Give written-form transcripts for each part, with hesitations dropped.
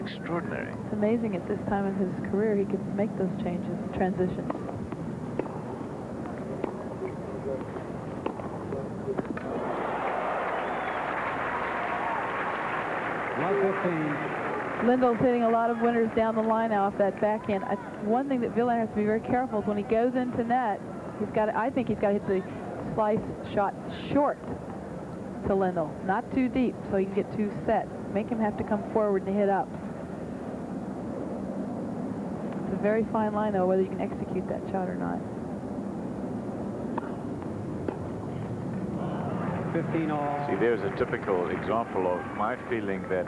extraordinary. It's amazing at this time in his career he could make those changes, transitions. Lendl's hitting a lot of winners down the line now off that backhand. One thing that Wilander has to be very careful is when he goes into net, I think he's got to hit the slice shot short to Lendl, not too deep, so he can get too set. Make him have to come forward and hit up. It's a very fine line, though, whether you can execute that shot or not. 15 all. See, there's a typical example of my feeling that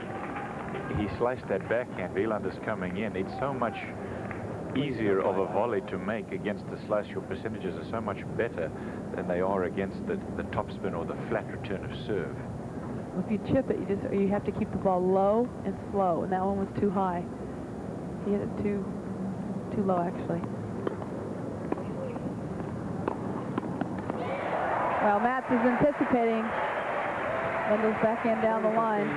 he sliced that backhand. Wilander's coming in. It's so much easier of a volley to make against the slice. Your percentages are so much better than they are against the topspin or the flat return of serve. If you chip it, you have to keep the ball low and slow, and that one was too high. He hit it too low, actually. Well, Mats is anticipating Lendl's backhand down the line.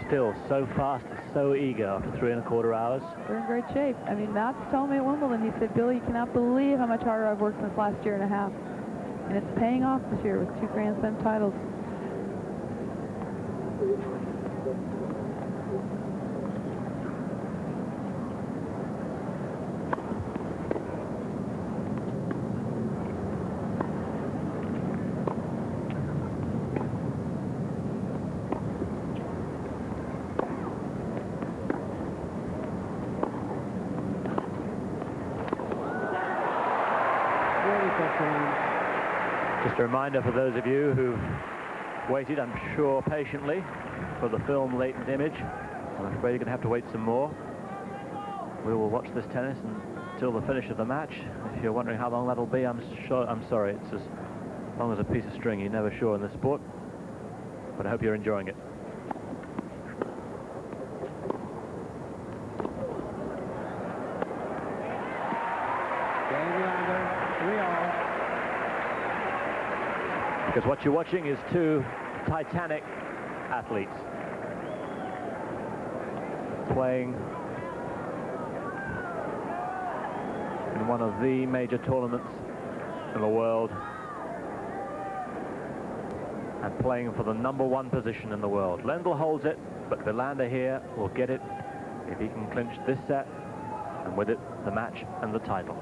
Still so fast, so eager after 3¼ hours. They're in great shape. I mean, Mats told me at Wimbledon, he said, Billy, you cannot believe how much harder I've worked this last year and a half. And it's paying off this year with 2 Grand Slam titles. Just a reminder for those of you who've waited, I'm sure, patiently for the film Latent Image. I'm afraid you're going to have to wait some more. We will watch this tennis until the finish of the match. If you're wondering how long that'll be, I'm sorry. It's as long as a piece of string. You're never sure in this sport. But I hope you're enjoying it. Because what you're watching is 2 titanic athletes playing in one of the major tournaments in the world and playing for the #1 position in the world. Lendl holds it, but Wilander here will get it if he can clinch this set, and with it the match and the title.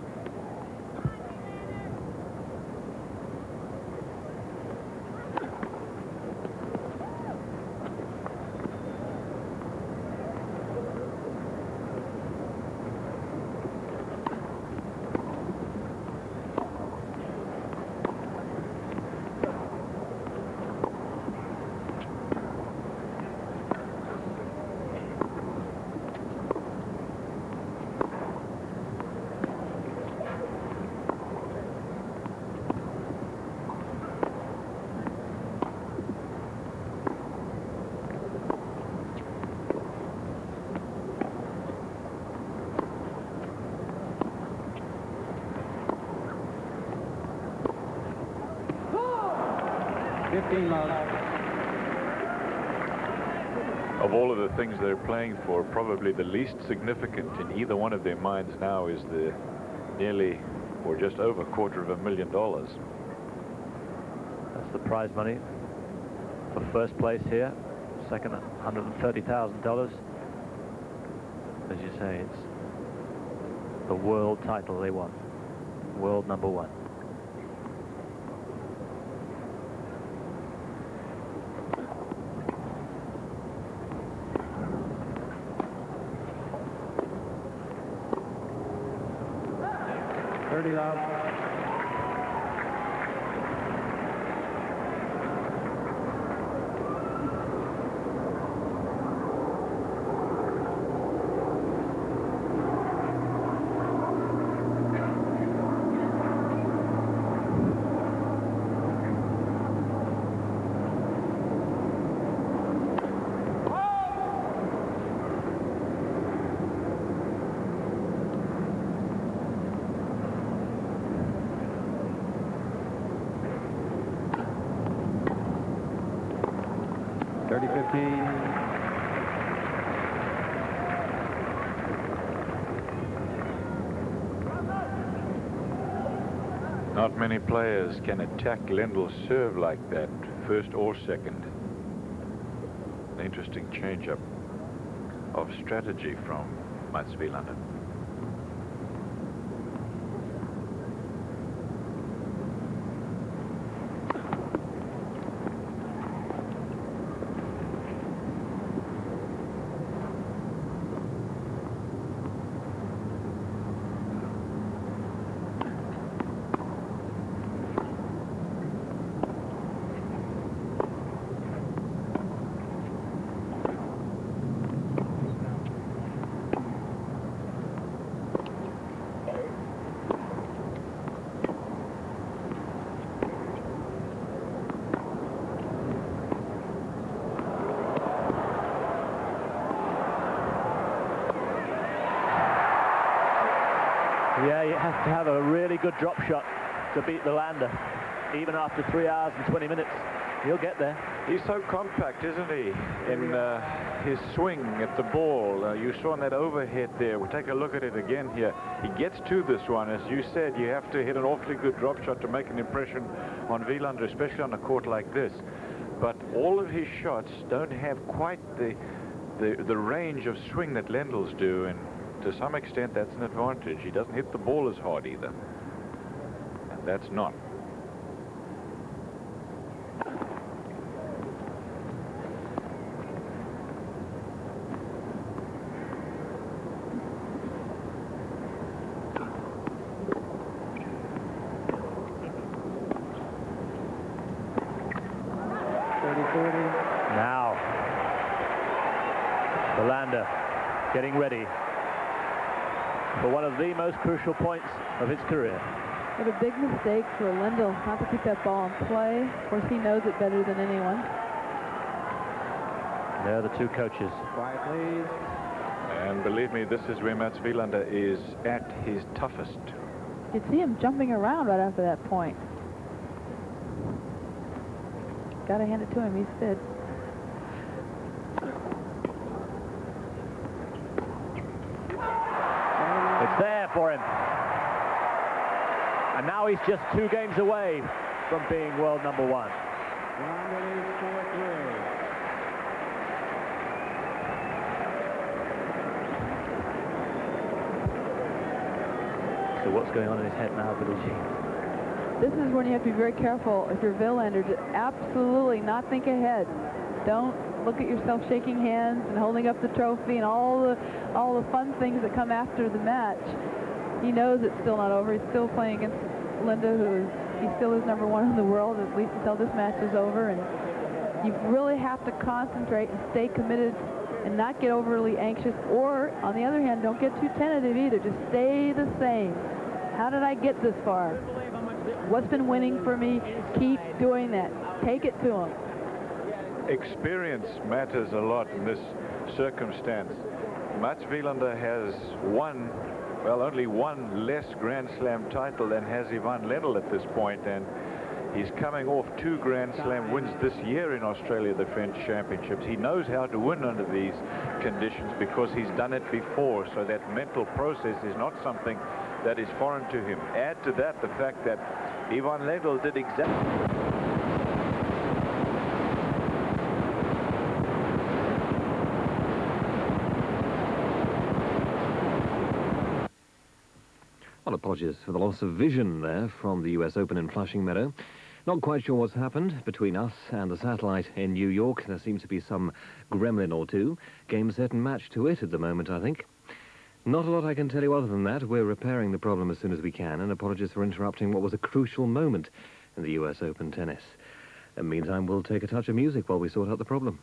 Of all of the things they're playing for, probably the least significant in either one of their minds now is the nearly or just over $250,000. That's the prize money for first place here. Second, $130,000. As you say, it's the world title they want. World #1. Love. 30-15. Not many players can attack Lendl's serve like that, first or second. An interesting change-up of strategy from Mats Wilander. Yeah, you have to have a really good drop shot to beat Wilander, even after 3 hours and 20 minutes. He'll get there. He's so compact, isn't he, in his swing at the ball. You saw in that overhead there. We'll take a look at it again here. He gets to this one. As you said, you have to hit an awfully good drop shot to make an impression on Wilander, especially on a court like this. But all of his shots don't have quite the range of swing that Lendl's do, and to some extent that's an advantage. He doesn't hit the ball as hard either, and that's not. Now, Wilander getting ready for one of the most crucial points of his career. What a big mistake for lendl not to keep that ball in play. Of course, he knows it better than anyone. There are the two coaches. Quiet, please. And believe me, this is where Mats Wilander is at his toughest. You see him jumping around right after that point. Got to hand it to him. He's fit. It's there for him. And now he's just 2 games away from being world number 1. So what's going on in his head now, Billie Jean? This is when you have to be very careful if you're Wilander to absolutely not think ahead. Don't look at yourself shaking hands and holding up the trophy and all the fun things that come after the match. He knows it's still not over. He's still playing against Linda, he still is number 1 in the world, at least until this match is over. And you really have to concentrate and stay committed and not get overly anxious, or on the other hand, don't get too tentative either. Just stay the same. How did I get this far? What's been winning for me? Keep doing that. Take it to him. Experience matters a lot in this circumstance. Mats Wilander has only one less Grand Slam title than has Ivan Lendl at this point, and he's coming off 2 Grand Slam wins this year in Australia, the French Championships. He knows how to win under these conditions because he's done it before, so that mental process is not something that is foreign to him. Add to that the fact that Ivan Lendl did exactly... Well, apologies for the loss of vision there from the US Open in Flushing Meadow. Not quite sure what's happened between us and the satellite in New York. There seems to be some gremlin or two. Game, set and match to it at the moment, I think. Not a lot I can tell you other than that. We're repairing the problem as soon as we can, and apologies for interrupting what was a crucial moment in the US Open tennis. In the meantime, we'll take a touch of music while we sort out the problem.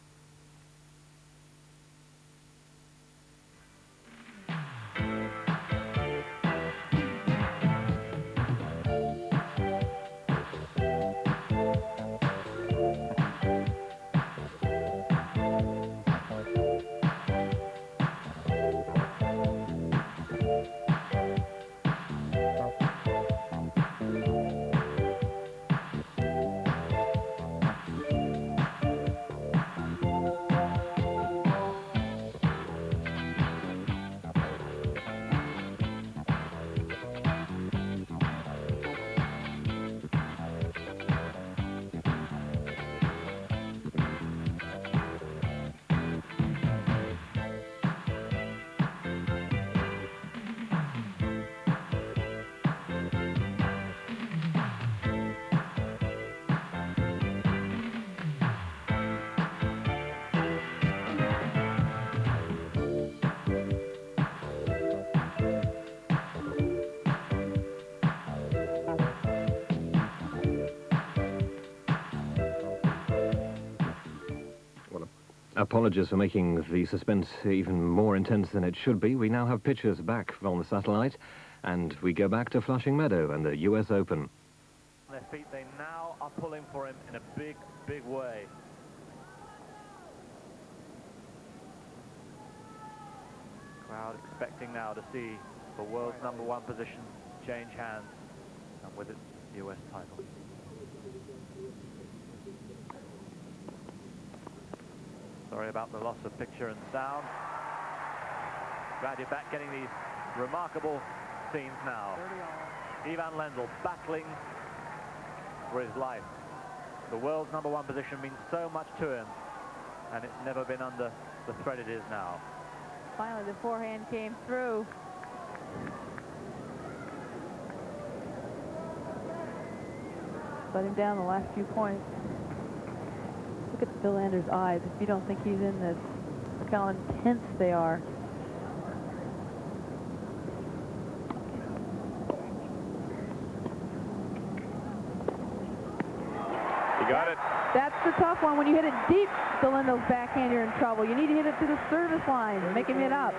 Apologies for making the suspense even more intense than it should be. We now have pictures back from the satellite, and we go back to Flushing Meadow and the US Open. Their feet, they now are pulling for him in a big, big way. Crowd expecting now to see the world's #1 position change hands, and with it, the US title. Sorry about the loss of picture and sound. Glad you're back getting these remarkable scenes now. Ivan Lendl battling for his life. The world's #1 position means so much to him, and it's never been under the threat it is now. Finally, the forehand came through. Let him down the last few points. Look at Wilander's eyes. If you don't think he's in this, look how intense they are. You got it. That's the tough one. When you hit it deep, Wilander's backhand, you're in trouble. You need to hit it to the service line. Make him hit up.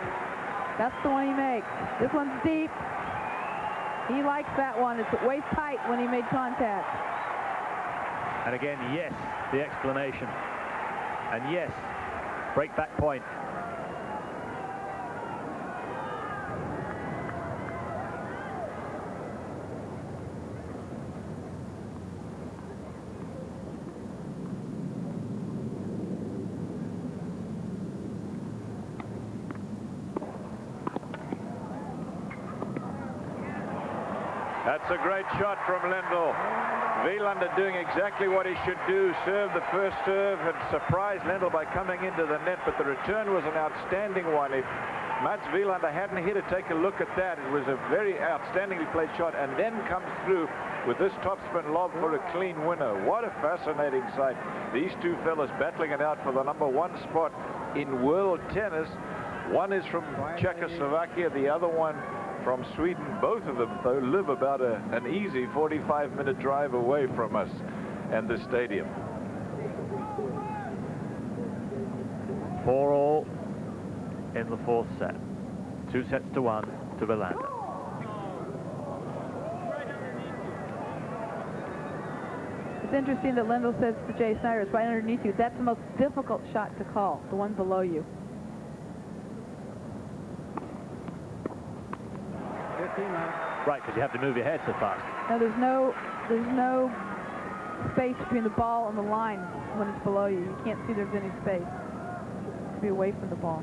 That's the one he makes. This one's deep. He likes that one. It's waist tight when he made contact. And again, yes, the explanation. And yes, break back point. That's a great shot from Lendl. Wilander doing exactly what he should do. Serve the first serve and surprise Lendl by coming into the net, but the return was an outstanding one. If Mats Wilander hadn't hit it, take a look at that. It was a very outstandingly played shot, and then comes through with this topspin lob for a clean winner. What a fascinating sight. These two fellas battling it out for the #1 spot in world tennis. One is from Czechoslovakia, the other one from Sweden. Both of them, though, live about an easy 45-minute drive away from us and the stadium. 4-all in the 4th set. 2-1 to Wilander. It's interesting that Lendl says to Jay Snyder, it's right underneath you. That's the most difficult shot to call, the one below you. Right, because you have to move your head so fast. No, there's no space between the ball and the line when it's below you. You can't see there's any space. To be away from the ball.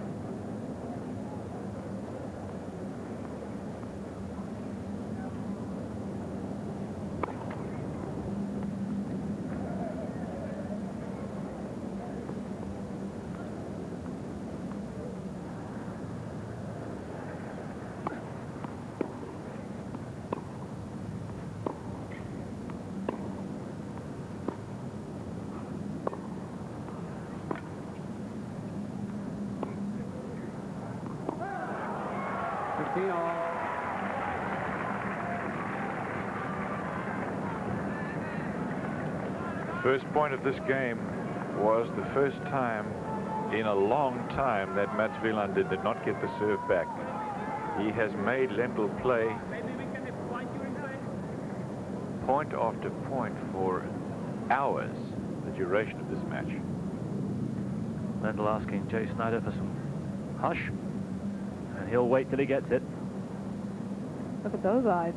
First point of this game was the first time in a long time that Mats Wilander did not get the serve back. He has made Lendl play point after point for hours, the duration of this match. Lendl asking Jay Snyder for some hush, and he'll wait till he gets it. Look at those eyes.